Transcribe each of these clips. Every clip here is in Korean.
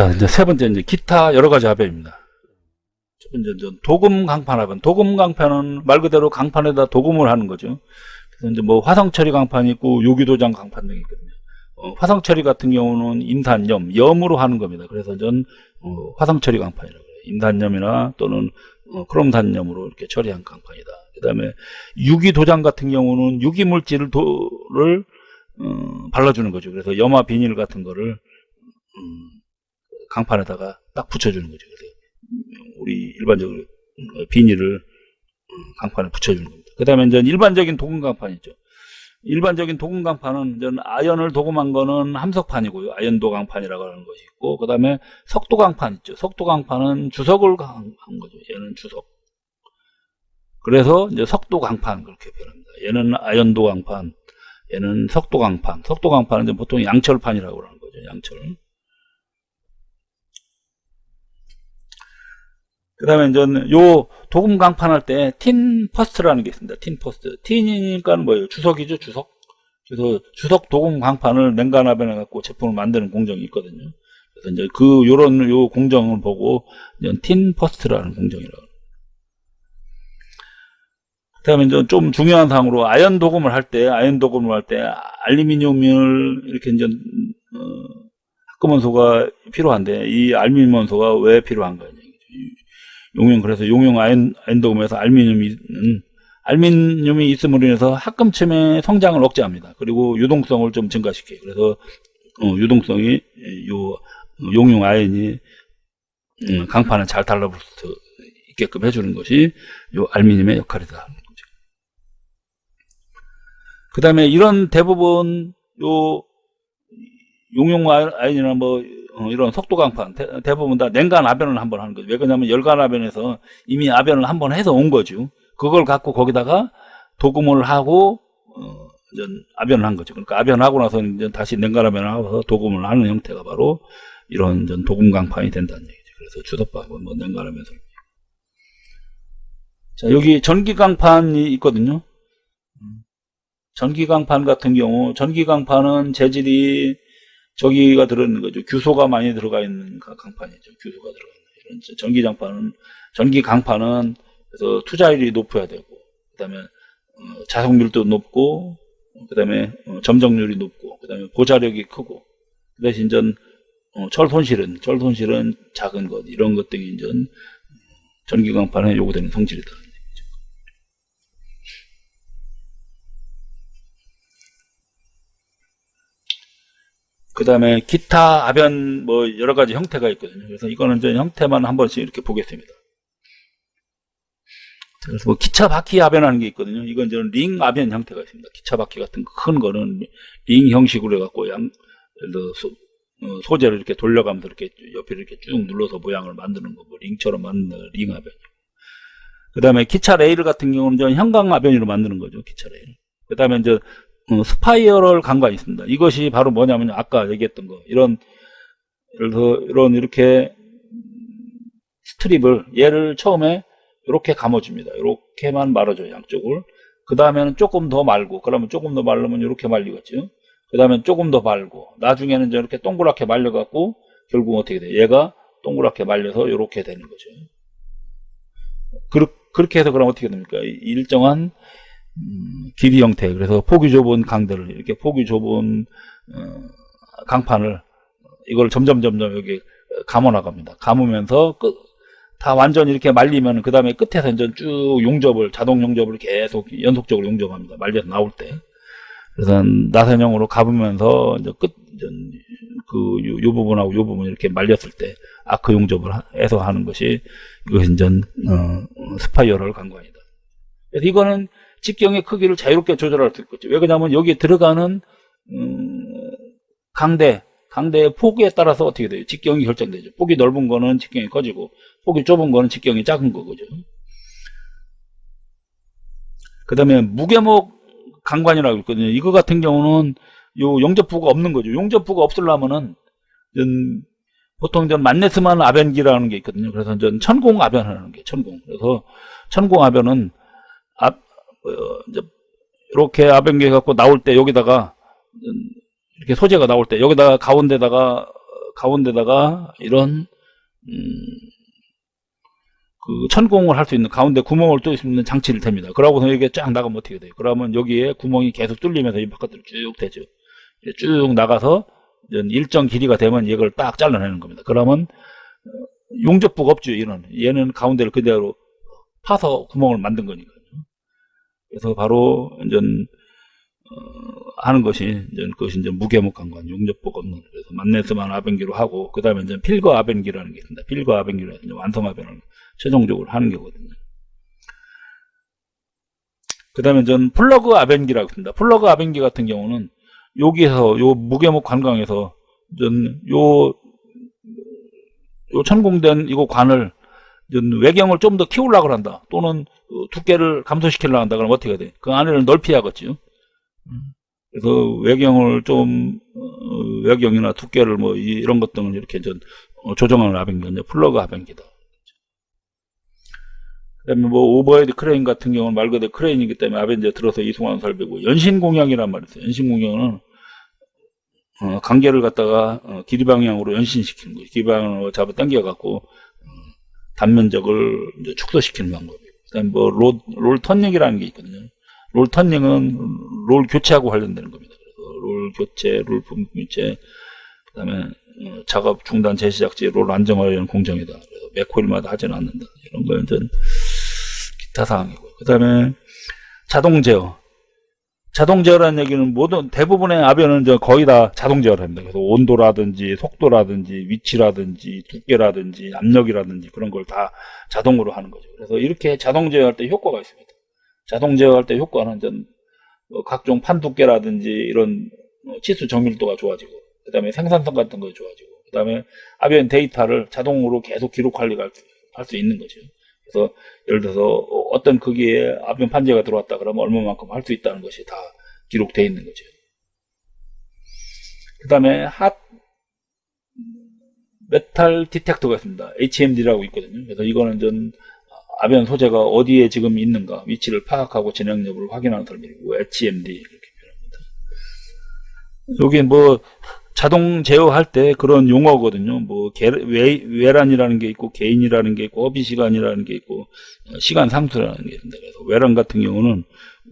자, 이제 세 번째, 이제 기타 여러 가지 아변입니다. 첫 번째, 도금 강판 아변. 도금 강판은 말 그대로 강판에다 도금을 하는 거죠. 그래서 이제 뭐 화성 처리 강판이 있고 요기도장 강판 등이 있거든요. 화성 처리 같은 경우는 임산염, 염으로 하는 겁니다. 그래서 전 화성 처리 강판이라고 해요. 임산염이나 또는 크롬산염으로 이렇게 처리한 강판이다. 그 다음에 유기도장 같은 경우는 유기물질을 발라주는 거죠. 그래서 염화 비닐 같은 거를 강판에다가 딱 붙여주는 거죠. 그래서 우리 일반적으로 비닐을 강판에 붙여주는 겁니다. 그 다음에 이제 일반적인 도금 강판 있죠. 일반적인 도금 강판은 이제 아연을 도금한 거는 함석판이고요. 아연도 강판이라고 하는 것이 있고, 그 다음에 석도 강판 있죠. 석도 강판은 주석을 한 거죠. 얘는 주석. 그래서 이제 석도 강판 그렇게 표현합니다. 얘는 아연도 강판, 얘는 석도 강판. 석도 강판은 이제 보통 양철판이라고 하는 거죠. 양철. 그 다음에 이제 요 도금 강판 할 때 틴 퍼스트라는 게 있습니다. 틴 퍼스트. 틴이니까 뭐예요? 주석이죠, 주석. 그래서 주석 도금 강판을 냉간압연해 갖고 제품을 만드는 공정이 있거든요. 그래서 이제 요 공정을 보고 이제 틴 퍼스트라는 공정이라고. 그 다음에 이제 좀 중요한 사항으로 아연 도금을 할 때 알루미늄을 이렇게 이제 합금원소가 필요한데 이 알루미늄 원소가 왜 필요한가? 그래서 용융 아연 도금에서 알루미늄이 있음으로 인해서 합금층의 성장을 억제합니다. 그리고 유동성을 좀 증가시켜요. 그래서 유동성이 용융 아연이 강판을 잘 달라붙을 수 있게끔 해주는 것이 요 알루미늄의 역할이다. 그 다음에 이런 대부분 용융 아연이나 뭐 이런 석도 강판 대부분 다 냉간 압연을 한번 하는 거죠. 왜 그러냐면 열간 압연에서 이미 압연을 한번 해서 온 거죠. 그걸 갖고 거기다가 도금을 하고 이제 압연을 한 거죠. 그러니까 압연하고 나서 이제 다시 냉간 압연을 하고 도금을 하는 형태가 바로 이런 도금 강판이 된다는 얘기죠. 그래서 주석하고 뭐 냉간 압연 설명. 자, 여기 전기 강판이 있거든요. 전기 강판 같은 경우 전기 강판은 재질이 저기가 들어있는 거죠. 규소가 많이 들어가 있는 강판이죠. 규소가 들어가 있는. 이런 전기 강판은 그래서 투자율이 높아야 되고, 그 다음에 자석률도 높고, 그 다음에 점정률이 높고, 그 다음에 고자력이 크고, 그 대신 철 손실은 작은 것, 이런 것 등이 전기 강판에 요구되는 성질이다. 그 다음에 기타 압연 뭐 여러 가지 형태가 있거든요. 그래서 이거는 이제 형태만 한 번씩 이렇게 보겠습니다. 그래서 뭐 기차 바퀴 압연하는 게 있거든요. 이건 이제 링 압연 형태가 있습니다. 기차 바퀴 같은 큰 거는 링 형식으로 해갖고 예를 들어 소재를 이렇게 돌려가면서 이렇게 옆에 이렇게 쭉 눌러서 모양을 만드는 거, 뭐 링처럼 만드는 링 압연. 그 다음에 기차 레일 같은 경우는 이제 형광 압연으로 만드는 거죠. 기차 레일. 그 다음에 이제 스파이럴 강관이 있습니다. 이것이 바로 뭐냐면 아까 얘기했던 거 예를 들어서 이렇게 스트립을 얘를 처음에 이렇게 감아줍니다. 이렇게만 말아줘요. 양쪽을. 그 다음에는 조금 더 말고, 그러면 조금 더 말르면 이렇게 말리겠죠. 그 다음에 조금 더 말고, 나중에는 이제 이렇게 동그랗게 말려갖고 결국 어떻게 돼요? 얘가 동그랗게 말려서 이렇게 되는 거죠. 그렇게 해서 그럼 어떻게 됩니까? 일정한 길이 형태. 그래서 폭이 좁은 강들을 이렇게 폭이 좁은 강판을 이걸 점점 여기 감아 나갑니다. 감으면서 다 완전히 이렇게 말리면 그 다음에 끝에서 이제 쭉 자동 용접을 계속 연속적으로 용접합니다. 말려서 나올 때. 그래서 나선형으로 감으면서 이제 요 부분하고 요 부분 이렇게 말렸을 때 아크 용접을 해서 하는 것이 이것이 이제 스파이럴 강관이다. 그래서 이거는 직경의 크기를 자유롭게 조절할 수 있겠죠. 왜 그러냐면 여기에 들어가는 강대의 폭에 따라서 어떻게 돼요? 직경이 결정되죠. 폭이 넓은 거는 직경이 커지고 폭이 좁은 거는 직경이 작은 거죠. 그 다음에 무게목 강관이라고 있거든요. 이거 같은 경우는 요 용접부가 없는 거죠. 용접부가 없으려면은 보통 만네스만 압연기라는 게 있거든요. 그래서 천공 압연하는 게 천공. 그래서 천공 압연은 이제 이렇게 압연기 갖고 나올 때 여기다가 이렇게 소재가 나올 때 여기다가 가운데다가 가운데다가 이런 그 천공을 할 수 있는 가운데 구멍을 뚫을 수 있는 장치를 댑니다. 그러고서 이게 쫙 나가면 어떻게 돼요? 그러면 여기에 구멍이 계속 뚫리면서 이 바깥으로 쭉 되죠. 쭉 나가서 일정 길이가 되면 이걸 딱 잘라내는 겁니다. 그러면 용접부가 없죠. 얘는 가운데를 그대로 파서 구멍을 만든 거니까요. 그래서 바로 하는 것이 그것이 무게목 관관, 용접부가 없는, 그래서 만네스만 아벤기로 하고, 그 다음에 필거 아벤기라는 게 있습니다. 필거 아벤기로 해서 완성 아벤을 최종적으로 하는 거거든요. 그 다음에 플러그 아벤기라고 있습니다. 플러그 아벤기 같은 경우는 여기에서 요 무게목 관광에서 요 천공된 이거 관을 외경을 좀 더 키우려고 한다, 또는 두께를 감소시키려고 한다, 그러면 어떻게 해야 돼? 그 안을 넓혀야겠죠. 그래서 외경을 좀 외경이나 두께를 뭐 이런 것들은 이렇게 조정하는 아벤기가 플러그 아벤기다. 그다음에 뭐 오버헤드 크레인 같은 경우는 말 그대로 크레인이기 때문에 아벤지에 들어서 이송하는 설비고, 연신공양이란 말이 있어요. 연신공양은 관계를 갖다가 길이 방향으로 연신시키는 거예요. 길이 방향으로 잡아 당겨 갖고 단면적을 축소시키는 방법이에요. 그다음에 뭐 롤 터닝이라는 게 있거든요. 롤 터닝은 롤 교체하고 관련되는 겁니다. 그래서 롤 교체, 롤 분교체, 그다음에 작업 중단 재시작지 롤 안정화하려는 공정이다. 그래서 매 코일마다 하지는 않는다. 이런 거는 기타 사항이고, 그다음에 자동 제어. 자동 제어라는 얘기는 대부분의 아변은 거의 다 자동 제어를 합니다. 그래서 온도라든지 속도라든지 위치라든지 두께라든지 압력이라든지 그런 걸 다 자동으로 하는 거죠. 그래서 이렇게 자동 제어할 때 효과가 있습니다. 자동 제어할 때 효과는 각종 판 두께라든지 이런 치수 정밀도가 좋아지고, 그 다음에 생산성 같은 거 좋아지고, 그 다음에 아변 데이터를 자동으로 계속 기록 관리할 수 있는 거죠. 그래서 예를 들어서 어떤 크기의 아변 판재가 들어왔다 그러면 얼마만큼 할 수 있다는 것이 다 기록되어 있는 거죠. 그 다음에 핫 메탈 디텍터가 있습니다. HMD라고 있거든요. 그래서 이거는 아변 소재가 어디에 지금 있는가 위치를 파악하고 진행 여부를 확인하는 설비이고, HMD 이렇게 표현합니다. 여기 뭐 자동 제어할 때 그런 용어거든요. 뭐 외란이라는 게 있고, 개인이라는 게 있고, 허비 시간이라는 게 있고, 시간 상수라는 게 있습니다. 그래서 외란 같은 경우는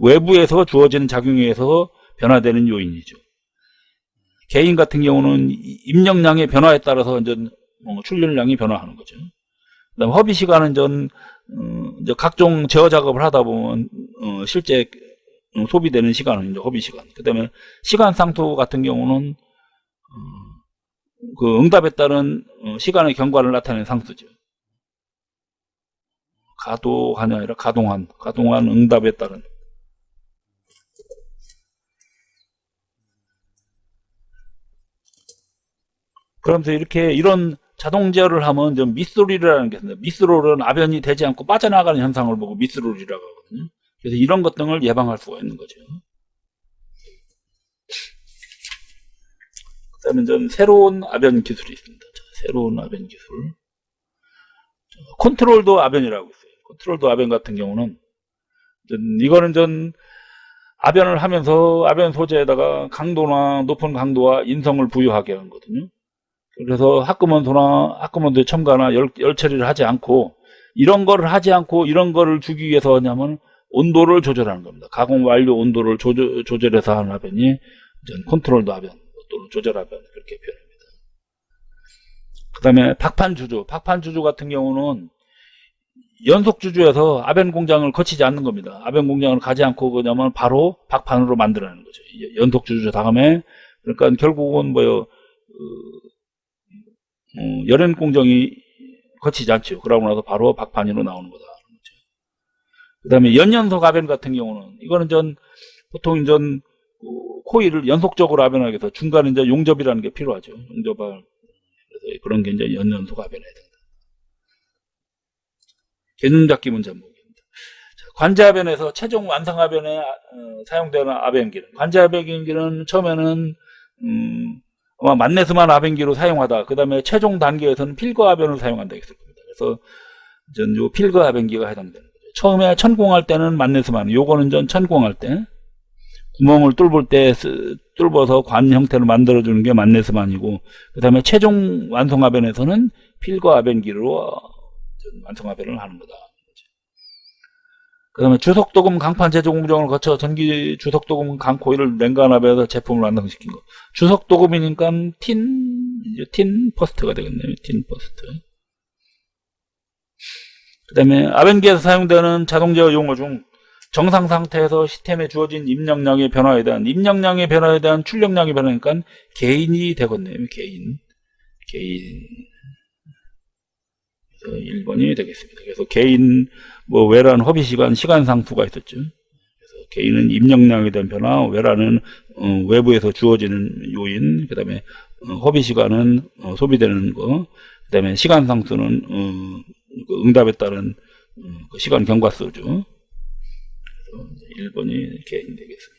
외부에서 주어지는 작용에 의해서 변화되는 요인이죠. 개인 같은 경우는 입력량의 변화에 따라서 출력량이 변화하는 거죠. 그다음 허비 시간은 각종 제어 작업을 하다 보면 실제 소비되는 시간은 허비 시간. 그다음에 시간 상수 같은 경우는 그 응답에 따른 시간의 경과를 나타내는 상수죠. 가도한이 아니라 가동한 응답에 따른. 그러면서 이런 자동 제어를 하면 미스롤이라는 게 있습니다. 미스롤은 아변이 되지 않고 빠져나가는 현상을 보고 미스롤이라고 하거든요. 그래서 이런 것 등을 예방할 수가 있는 거죠. 그 다음에 새로운 아변 기술이 있습니다. 새로운 아변 기술. 컨트롤도 아변이라고 있어요. 컨트롤도 아변 같은 경우는 이거는 아변을 하면서 아변 소재에다가 높은 강도와 인성을 부여하게 하는 거거든요. 그래서 학금원도에 첨가나 열 처리를 하지 않고, 이런 거를 하지 않고 이런 거를 주기 위해서 하냐면 온도를 조절하는 겁니다. 가공 완료 온도를 조절해서 하는 아변이 컨트롤도 아변, 또는 조절 아변, 그렇게 표현합니다. 그 다음에 박판 주조 같은 경우는 연속 주조에서 아변 공장을 거치지 않는 겁니다. 아변 공장을 가지 않고 그냐면 바로 박판으로 만들어내는 거죠. 연속 주조 다음에, 그러니까 결국은 열연 공정이 거치지 않죠. 그러고 나서 바로 박판으로 나오는 거다. 그 다음에 연연속 아변 같은 경우는, 이거는 보통 코일을 연속적으로 아변하기 위해서 중간에 용접이라는 게 필요하죠. 용접할. 그래서 그런 게 연연속 아변에 해당된다. 개념 잡기 문제 한번입니다. 관제 아변에서 최종 완성 아변에 사용되는 아변기는, 관제 아변기는 처음에는 아마 만네스만 아변기로 사용하다, 그 다음에 최종 단계에서는 필거 아변을 사용한다 했을 겁니다. 그래서 요 필거 아변기가 해당되는 거죠. 처음에 천공할 때는 만네스만, 요거는 천공할 때 구멍을 뚫을 때 뚫어서 관 형태로 만들어주는 게 만네스만이고, 그 다음에 최종 완성압변에서는 필과 압변기로 완성압변을 하는 거다. 그 다음에 주석도금 강판 제조 공정을 거쳐 전기 주석도금 강코일을 냉간압에서 제품을 완성시킨 거. 주석도금이니까 틴 퍼스트가 되겠네요. 틴 퍼스트. 그 다음에 압변기에서 사용되는 자동 제어 용어 중 정상 상태에서 시스템에 주어진 입력량의 변화에 대한 출력량의 변화니까 개인이 되겠네요. 개인. 그래서 1번이 되겠습니다. 그래서 개인, 외란, 허비시간, 시간상수가 있었죠. 그래서 개인은 입력량에 대한 변화, 외란은 외부에서 주어지는 요인, 그 다음에 허비시간은 소비되는 거, 그 다음에 시간상수는 그 응답에 따른 그 시간 경과수죠. 그래서 1번이 개인 되겠습니다.